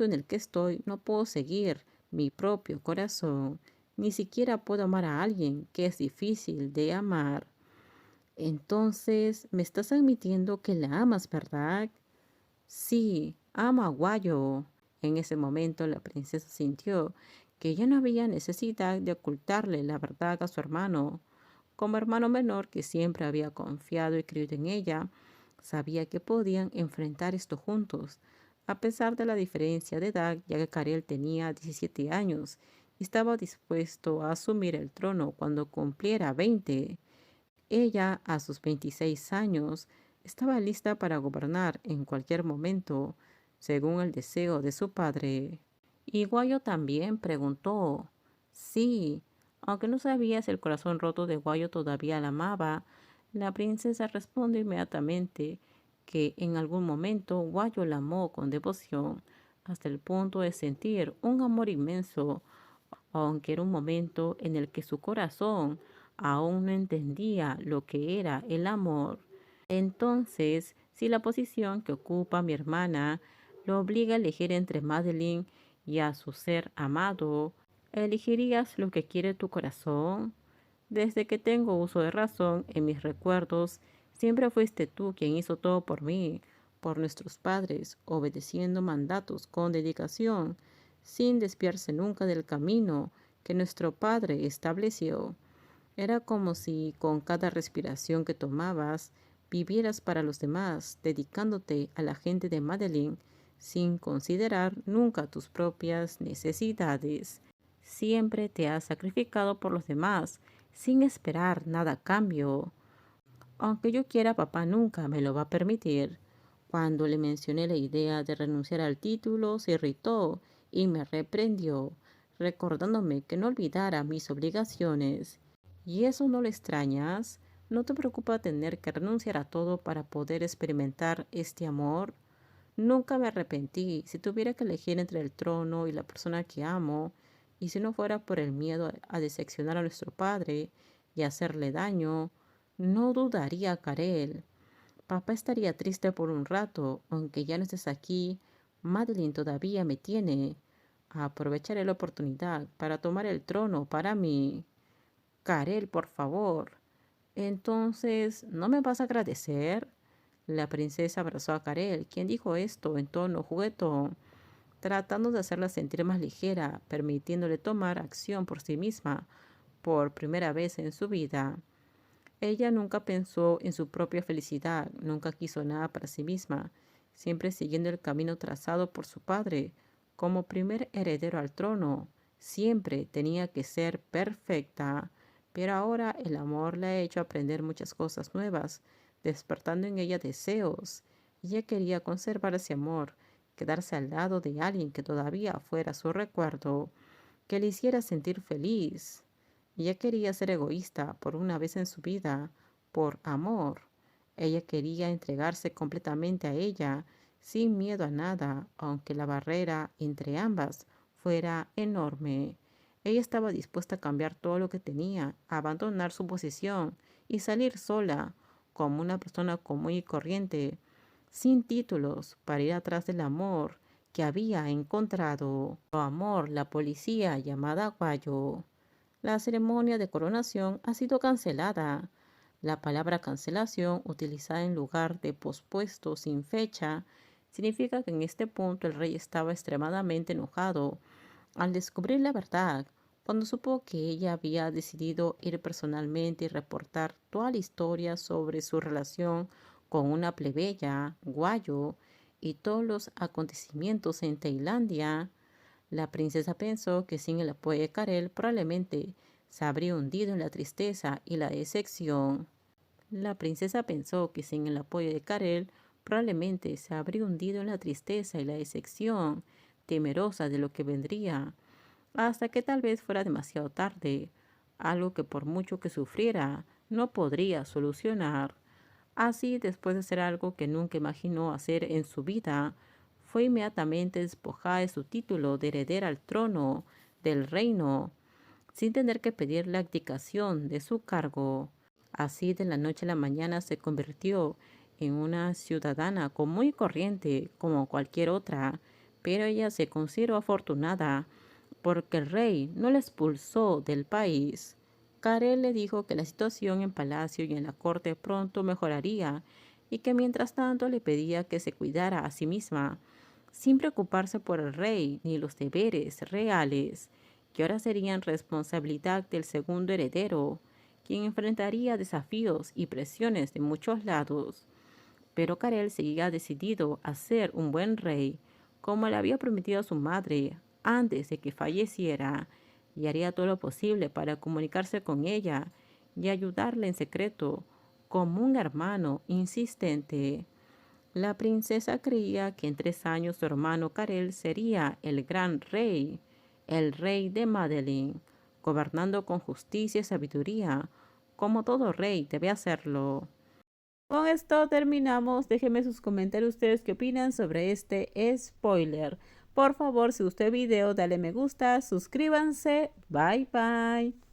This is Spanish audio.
punto en el que estoy, no puedo seguir mi propio corazón. Ni siquiera puedo amar a alguien que es difícil de amar. Entonces, me estás admitiendo que la amas, ¿verdad? Sí, amo a Guayo. En ese momento la princesa sintió que ya no había necesidad de ocultarle la verdad a su hermano. Como hermano menor que siempre había confiado y creído en ella, sabía que podían enfrentar esto juntos, a pesar de la diferencia de edad, ya que Karel tenía 17 años y estaba dispuesto a asumir el trono cuando cumpliera 20. Ella, a sus 26 años, estaba lista para gobernar en cualquier momento, según el deseo de su padre. Y Guayo también preguntó. Sí, aunque no sabía si el corazón roto de Guayo todavía la amaba, la princesa respondió inmediatamente que en algún momento Guayo la amó con devoción, hasta el punto de sentir un amor inmenso, aunque era un momento en el que su corazón aún no entendía lo que era el amor. Entonces, si la posición que ocupa mi hermana lo obliga a elegir entre Madeline y a su ser amado, ¿elegirías lo que quiere tu corazón? Desde que tengo uso de razón en mis recuerdos, siempre fuiste tú quien hizo todo por mí, por nuestros padres, obedeciendo mandatos con dedicación, sin desviarse nunca del camino que nuestro padre estableció. Era como si con cada respiración que tomabas vivieras para los demás, dedicándote a la gente de Madeline, sin considerar nunca tus propias necesidades. Siempre te has sacrificado por los demás, sin esperar nada a cambio. Aunque yo quiera, papá nunca me lo va a permitir. Cuando le mencioné la idea de renunciar al título, se irritó y me reprendió, recordándome que no olvidara mis obligaciones. ¿Y eso no lo extrañas? ¿No te preocupa tener que renunciar a todo para poder experimentar este amor? Nunca me arrepentí. Si tuviera que elegir entre el trono y la persona que amo, y si no fuera por el miedo a decepcionar a nuestro padre y hacerle daño, no dudaría, Karel. Papá estaría triste por un rato, aunque ya no estés aquí. Madeline todavía me tiene. Aprovecharé la oportunidad para tomar el trono para mí. Karel, por favor. Entonces, ¿no me vas a agradecer? La princesa abrazó a Karel, quien dijo esto en tono juguetón, tratando de hacerla sentir más ligera, permitiéndole tomar acción por sí misma, por primera vez en su vida. Ella nunca pensó en su propia felicidad, nunca quiso nada para sí misma, siempre siguiendo el camino trazado por su padre, como primer heredero al trono. Siempre tenía que ser perfecta, pero ahora el amor le ha hecho aprender muchas cosas nuevas, despertando en ella deseos. Ella quería conservar ese amor, quedarse al lado de alguien que todavía fuera su recuerdo, que le hiciera sentir feliz. Ella quería ser egoísta por una vez en su vida, por amor. Ella quería entregarse completamente a ella, sin miedo a nada, aunque la barrera entre ambas fuera enorme. Ella estaba dispuesta a cambiar todo lo que tenía, a abandonar su posición y salir sola, como una persona común y corriente, sin títulos, para ir atrás del amor que había encontrado. Amor, la policía llamada Guayo. La ceremonia de coronación ha sido cancelada. La palabra cancelación, utilizada en lugar de pospuesto sin fecha, significa que en este punto el rey estaba extremadamente enojado al descubrir la verdad, cuando supo que ella había decidido ir personalmente y reportar toda la historia sobre su relación con una plebeya, Guayo, y todos los acontecimientos en Tailandia. La princesa pensó que sin el apoyo de Karel probablemente se habría hundido en la tristeza y la decepción. La princesa pensó que sin el apoyo de Karel probablemente se habría hundido en la tristeza y la decepción, temerosa de lo que vendría, hasta que tal vez fuera demasiado tarde, algo que por mucho que sufriera no podría solucionar. Así, después de hacer algo que nunca imaginó hacer en su vida, fue inmediatamente despojada de su título de heredera al trono del reino, sin tener que pedir la abdicación de su cargo. Así, de la noche a la mañana se convirtió en una ciudadana común y corriente como cualquier otra, pero ella se consideró afortunada porque el rey no la expulsó del país. Karel le dijo que la situación en palacio y en la corte pronto mejoraría y que mientras tanto le pedía que se cuidara a sí misma, sin preocuparse por el rey ni los deberes reales, que ahora serían responsabilidad del segundo heredero, quien enfrentaría desafíos y presiones de muchos lados. Pero Karel seguía decidido a ser un buen rey, como le había prometido a su madre antes de que falleciera, y haría todo lo posible para comunicarse con ella y ayudarle en secreto, como un hermano insistente. La princesa creía que en 3 años su hermano Karel sería el gran rey, el rey de Madeline, gobernando con justicia y sabiduría, como todo rey debe hacerlo. Con esto terminamos. Déjenme sus comentarios ustedes qué opinan sobre este spoiler. Por favor, si gustó el video, dale me gusta, suscríbanse. Bye bye.